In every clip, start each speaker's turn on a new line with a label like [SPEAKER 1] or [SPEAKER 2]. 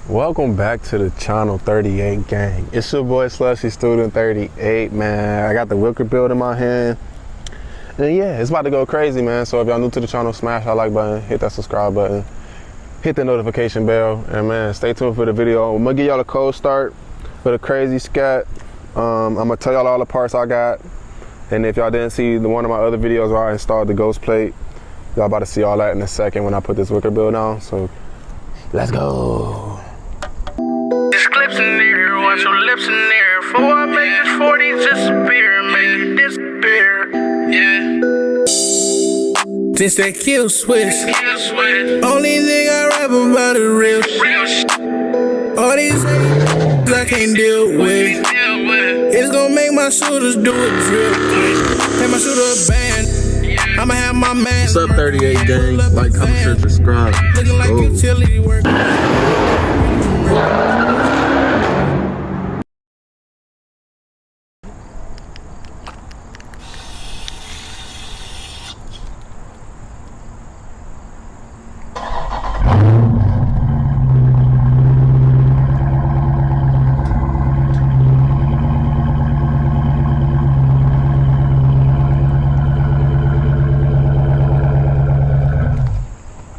[SPEAKER 1] Welcome back to the channel 38 gang. It's your boy Slushy Student 38, man. I got the Wicker-bill in my hand. And yeah, it's about to go crazy, man. So if y'all new to the channel, smash that like button, hit that subscribe button, hit the notification bell, and man, stay tuned for the video. I'm gonna give y'all a cold start for the crazy scat. I'm gonna tell y'all all the parts I got. And if y'all didn't see one of my other videos where I installed the ghost plate, y'all about to see all that in a second when I put this Wicker-bill down. So let's go.
[SPEAKER 2] This clips in there, watch your lips in there. Before I make this 40 disappear, make it disappear. Yeah.
[SPEAKER 3] This that kill switch. Only thing I rap about is real shit. All these I can't deal with. It's gonna make my shooters do it real quick. Make my shooter a band. I'ma have my man.
[SPEAKER 1] What's up, 38 gang? Like, comment, share, subscribe.
[SPEAKER 3] Looking like utility work.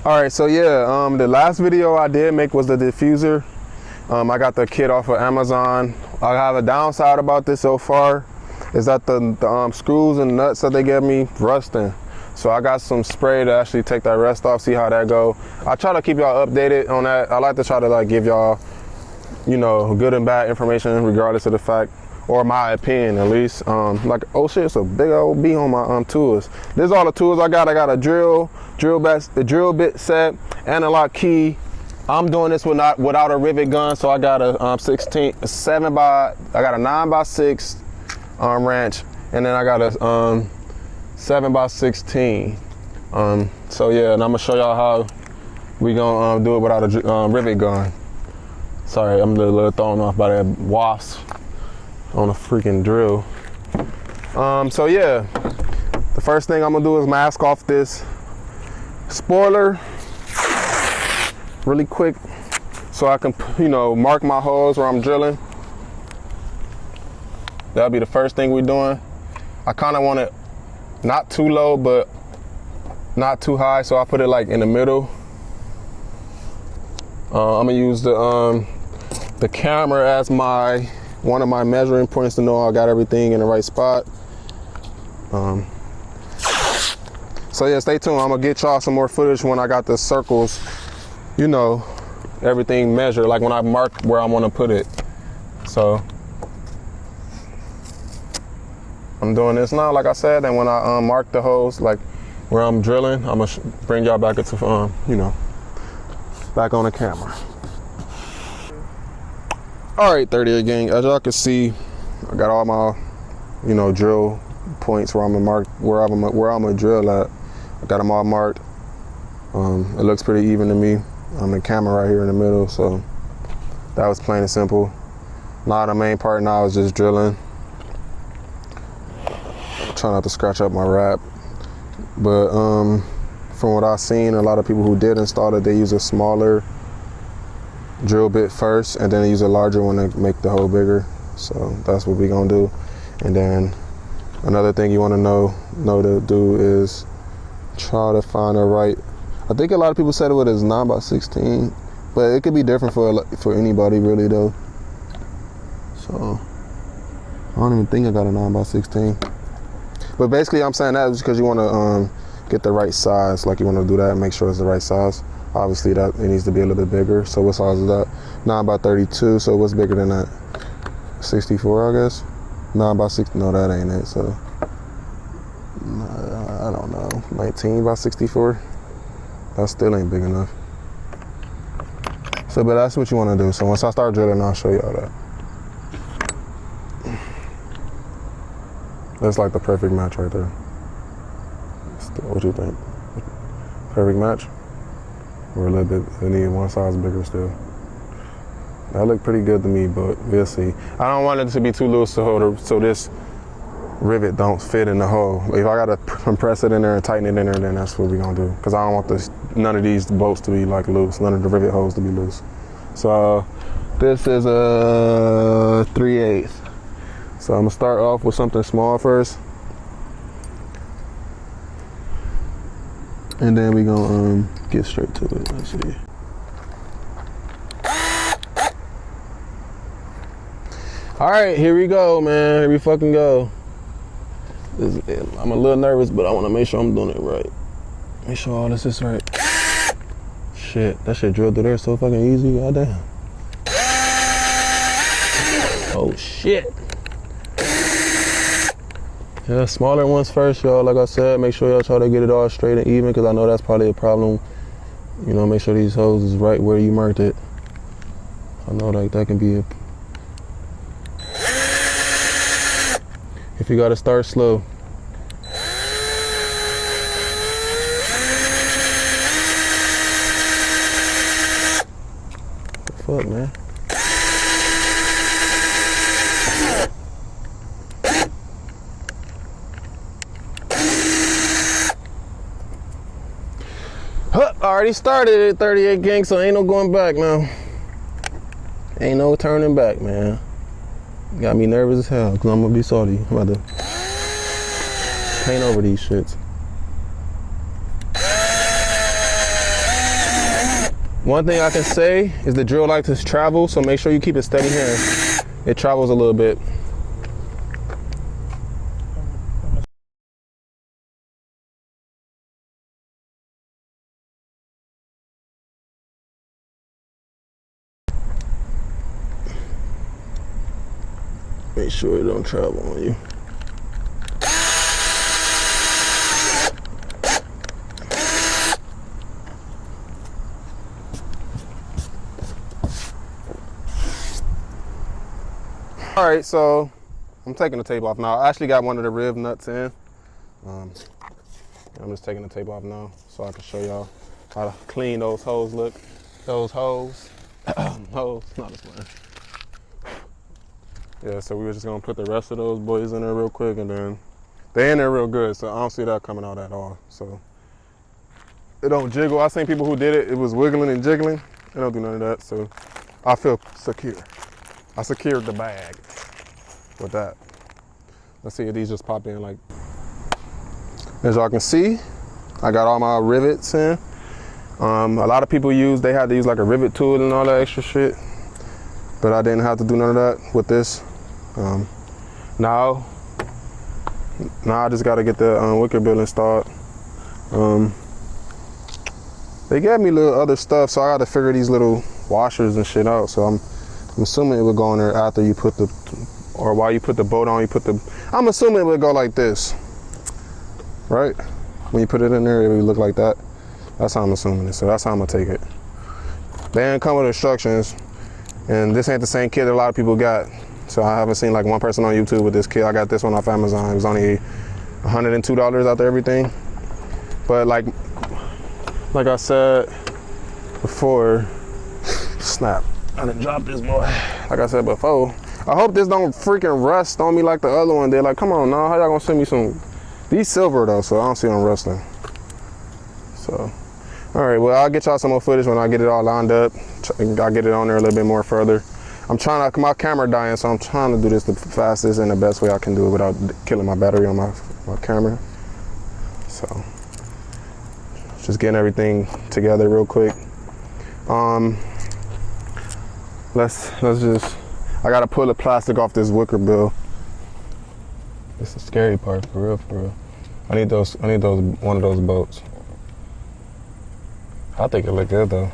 [SPEAKER 1] All right, so yeah, the last video I did make was the diffuser. I got the kit off of Amazon. I have a downside about this so far is that the screws and nuts that they gave me rusting. So I got some spray to actually take that rust off, see how that go. I try to keep y'all updated on that. I like to try to like give y'all, you know, good and bad information regardless of the fact, or my opinion at least. Like, oh shit, it's a big old B on my tools. This is all the tools I got. I got a drill bit set, analog key. I'm doing this without a rivet gun, so I got a 9x6 wrench, and then I got a 7x16. So yeah, and I'm gonna show y'all how we gonna do it without a rivet gun. Sorry, I'm a little thrown off by that wasp on a freaking drill. So yeah, the first thing I'm gonna do is mask off this spoiler really quick so I can, you know, mark my holes where I'm drilling. That'll be the first thing we're doing. I kind of want it not too low but not too high, so I put it like in the middle. I'm gonna use the camera as one of my measuring points to know I got everything in the right spot. So yeah, stay tuned. I'm gonna get y'all some more footage when I got the circles, you know, everything measured, like when I mark where I want to put it. So I'm doing this now, like I said, and when I mark the holes, like where I'm drilling, I'm gonna bring y'all back into, you know, back on the camera. All right, 38 gang, as y'all can see, I got all my, you know, drill points where I'm gonna mark where I'm gonna drill at. I got them all marked. It looks pretty even to me. The camera right here in the middle, so that was plain and simple. Now the main part now is just drilling. Try not to scratch up my wrap, but from what I've seen, a lot of people who did install it, they use a smaller drill bit first, and then they use a larger one to make the hole bigger. So that's what we're gonna do. And then another thing you want to know to do is try to find the right. I think a lot of people said it was 9x16, but it could be different for anybody really though. So I don't even think I got a 9x16. But basically I'm saying that because you want to get the right size. Like you want to do that and make sure it's the right size. Obviously that it needs to be a little bit bigger. So what size is that? 9x32. So what's bigger than that? 64, I guess. 9x6. No, that ain't it. So I don't know. 19x64. That still ain't big enough. So, but that's what you want to do. So once I start drilling, I'll show y'all that. That's like the perfect match right there. What do you think? Perfect match? Or a little bit, I need one size bigger still. That looked pretty good to me, but we'll see. I don't want it to be too loose so this rivet don't fit in the hole. If I gotta compress it in there and tighten it in there, then that's what we're gonna do. Cause I don't want none of these bolts to be like loose, none of the rivet holes to be loose. So this is a 3/8. So I'm gonna start off with something small first. And then we gonna get straight to it. Let's see. All right, here we go, man. Here we fucking go. I'm a little nervous, but I want to make sure I'm doing it right. Make sure all this is right. Shit, that shit drilled through there so fucking easy. Goddamn. Oh shit. Yeah, smaller ones first, y'all. Like I said, make sure y'all try to get it all straight and even, because I know that's probably a problem. You know, make sure these holes is right where you marked it. I know like that can be a... If you gotta start slow. What the fuck, man? Already started at 38 gang, so ain't no going back now. Ain't no turning back, man. Got me nervous as hell, because I'm gonna be salty. I'm about to paint over these shits. One thing I can say is the drill likes to travel, so make sure you keep it steady here. It travels a little bit. Make sure it don't travel on you. All right, so I'm taking the tape off now. I actually got one of the rib nuts in. I'm just taking the tape off now so I can show y'all how to clean those holes look. Those holes. Holes, not this one. Yeah, so we were just gonna put the rest of those boys in there real quick, and then they in there real good, so I don't see that coming out at all. So it don't jiggle. I seen people who did it, it was wiggling and jiggling. It don't do none of that, so I feel secure. I secured the bag with that. Let's see if these just pop in like. As y'all can see, I got all my rivets in. A lot of people they had to use like a rivet tool and all that extra shit, but I didn't have to do none of that with this. Now I just got to get the Wicker-bill installed. They gave me little other stuff, so I got to figure these little washers and shit out. So I'm assuming it would go in there after you put the, or while you put the boat on, I'm assuming it would go like this, right? When you put it in there, it would look like that. That's how I'm assuming it, so that's how I'm gonna take it. They didn't come with instructions, and this ain't the same kit that a lot of people got. So I haven't seen like one person on YouTube with this kit. I got this one off Amazon. It was only $102 after everything. But like I said before, snap, I done dropped this boy. Like I said before, I hope this don't freaking rust on me like the other one did. Like, come on now, how y'all gonna send me some? These silver though, so I don't see them rusting. So, all right, well, I'll get y'all some more footage when I get it all lined up. I'll get it on there a little bit more further. I'm trying to, my camera dying, so I'm trying to do this the fastest and the best way I can do it without killing my battery on my camera. So, just getting everything together real quick. Let's just, I gotta pull the plastic off this Wicker-bill. This is the scary part, for real, for real. I need one of those boats. I think it look good though.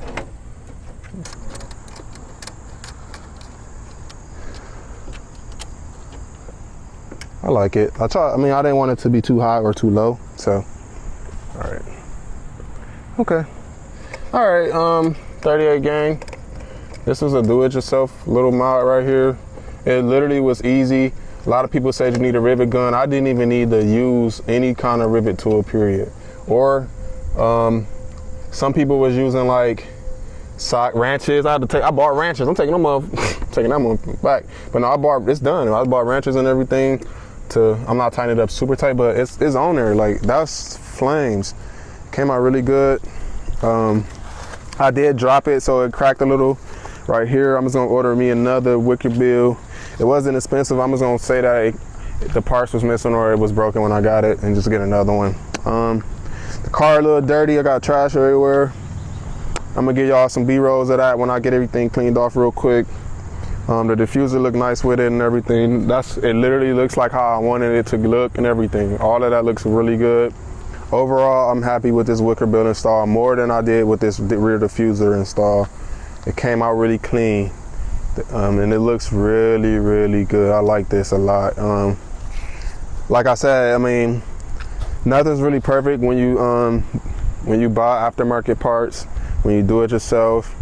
[SPEAKER 1] I like it. I didn't want it to be too high or too low, so. All right. Okay. All right, 38 gang. This was a do-it-yourself little mod right here. It literally was easy. A lot of people said you need a rivet gun. I didn't even need to use any kind of rivet tool, period. Or some people was using like sock wrenches. I bought wrenches. I'm taking them off, taking that one back. But no, it's done. I bought wrenches and everything. I'm not tying it up super tight, but it's on there. Like, that's flames. Came out really good. I did drop it, so it cracked a little. right here. I'm just gonna order me another Wicker-bill. It wasn't expensive. I'm just gonna say that the parts was missing or it was broken when I got it, and just get another one. The car a little dirty. I got trash everywhere. I'm gonna give y'all some B-rolls of that when I get everything cleaned off real quick. The diffuser look nice with it and everything. It literally looks like how I wanted it to look and everything. All of that looks really good. Overall, I'm happy with this Wicker-bill install more than I did with this rear diffuser install. It came out really clean, and it looks really, really good. I like this a lot. Like I said, I mean, nothing's really perfect when you buy aftermarket parts. When you do it yourself,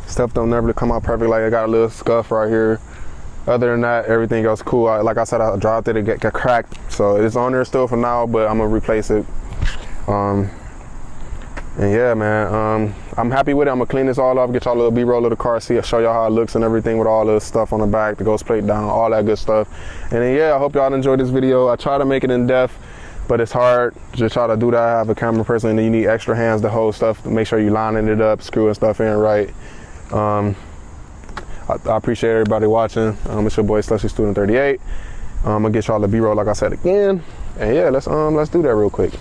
[SPEAKER 1] stuff don't never come out perfect. Like I got a little scuff right here. Other than that, everything else cool. Like I said, I dropped it, it got cracked, so it's on there still for now, but I'm gonna replace it. And yeah, man, I'm happy with it. I'm gonna clean this all off, get y'all a little B-roll of the car, show y'all how it looks and everything with all the stuff on the back, the ghost plate down, all that good stuff. And then yeah, I hope y'all enjoyed this video. I try to make it in depth, but it's hard to try to do that. I have a camera person, and you need extra hands to hold stuff, to make sure you lining it up, screwing stuff in right. I appreciate everybody watching. It's your boy Slushy Student 38. I'm gonna get y'all the B-roll like I said again. And yeah, let's do that real quick.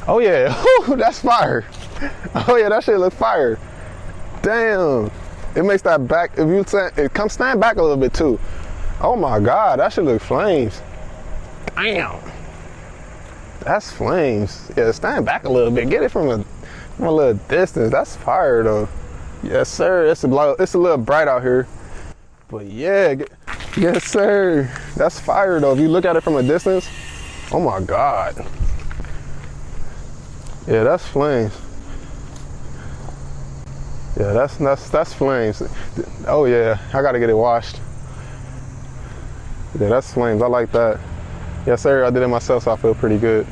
[SPEAKER 1] Oh yeah, that's fire. Oh yeah, that shit looks fire. Damn. It makes that back, if you stand back a little bit too. Oh my God, that shit look flames. Damn. That's flames. Yeah, stand back a little bit. Get it from a little distance. That's fire though. Yes sir, it's a little bright out here. But yeah, yes sir. That's fire though. If you look at it from a distance, oh my God. Yeah, that's flames. Yeah, that's flames. Oh yeah, I gotta get it washed. Yeah, that's flames. I like that. Yes sir, I did it myself, so I feel pretty good.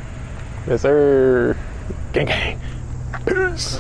[SPEAKER 1] Yes sir. Gang gang. Peace.